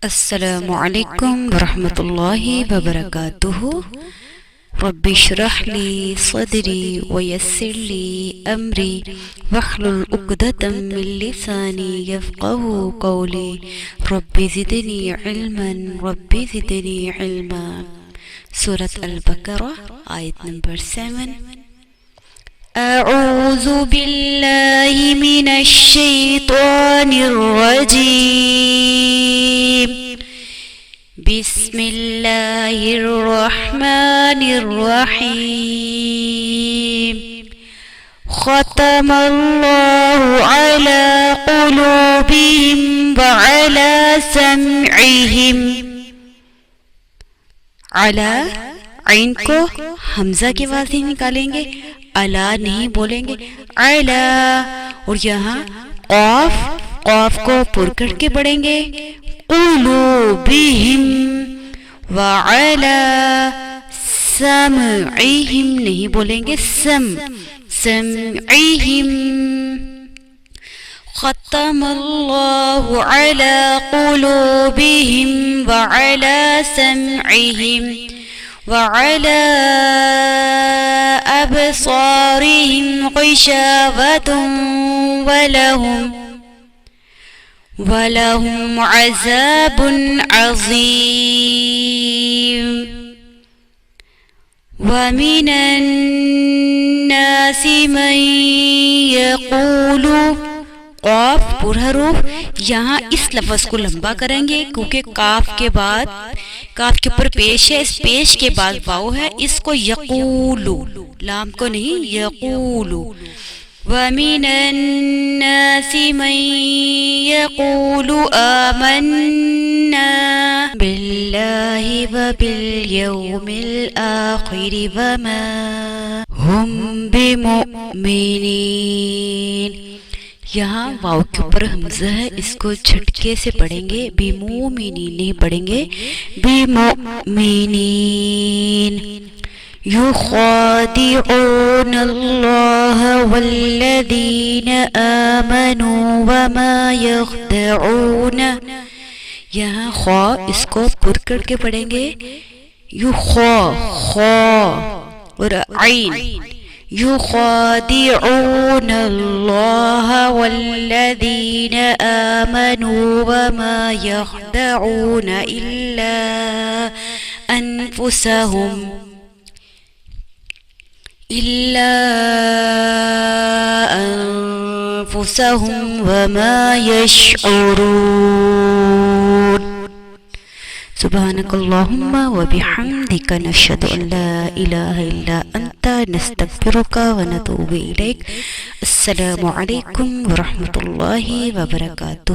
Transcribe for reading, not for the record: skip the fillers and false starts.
السلام علیکم ورحمۃ اللہ وبرکاتہ۔ رب اشرح لی صدری ویسر لی امری واحلل عقدۃ من لسانی یفقہوا قولی رب زدنی علما۔ سورۃ البقرہ آیت نمبر 7۔ اعوذ باللہ من الشیطان الرجیم، بسم اللہ الرحمن الرحیم۔ ختم اللہ علی قلوبہم وعلی سمعہم۔ علی عین کو حمزہ کے واسطے نکالیں گے، الا نہیں بولیں گے، علا۔ اور یہاں قاف کو پر کر کے پڑھیں گے، قلوبہم، وعلا سمعہم نہیں بولیں گے، سمعہم۔ ختم اللہ علی قلوبہم وعلی سمعہم وعلى أبصارهم غشاوة ولهم عذاب عظيم۔ ومن الناس من يقول، قاف پر حروف یہاں اس لفظ کو لمبا کریں گے کیونکہ کاف کے بعد، کاف کے اوپر پیش ہے، اس پیش کے بعد واو ہے، اس کو یقولو، لام کو نہیں، یقولو۔ وَمِنَ النَّاسِ مَن يَقُولُ آمَنَّا بِاللَّهِ وَبِالْيَوْمِ الْآخِرِ وَمَا هُمْ بِمُؤْمِنِينَ۔ یہاں واو کے اوپر حمزہ ہے، اس کو جھٹکے سے پڑھیں گے، بِمُؤْمِنِينَ نہیں پڑھیں گے، بِمُؤْمِنِينَ۔ يُخَادِعُونَ اللَّهَ وَالَّذِينَ آمَنُوا وَمَا يَخْدَعُونَ، یہاں خوا اس کو پر کر کے پڑھیں گے، خوا اور عین۔ يخادعون الله والذين آمنوا وما يخدعون إلا أنفسهم وما يشعرون۔ سبحانك اللهم وبحمدك نشهد أن لا إله إلا أنت نستغفرك ونتوب إليك۔ السلام علیکم ورحمۃ اللہ وبرکاتہ۔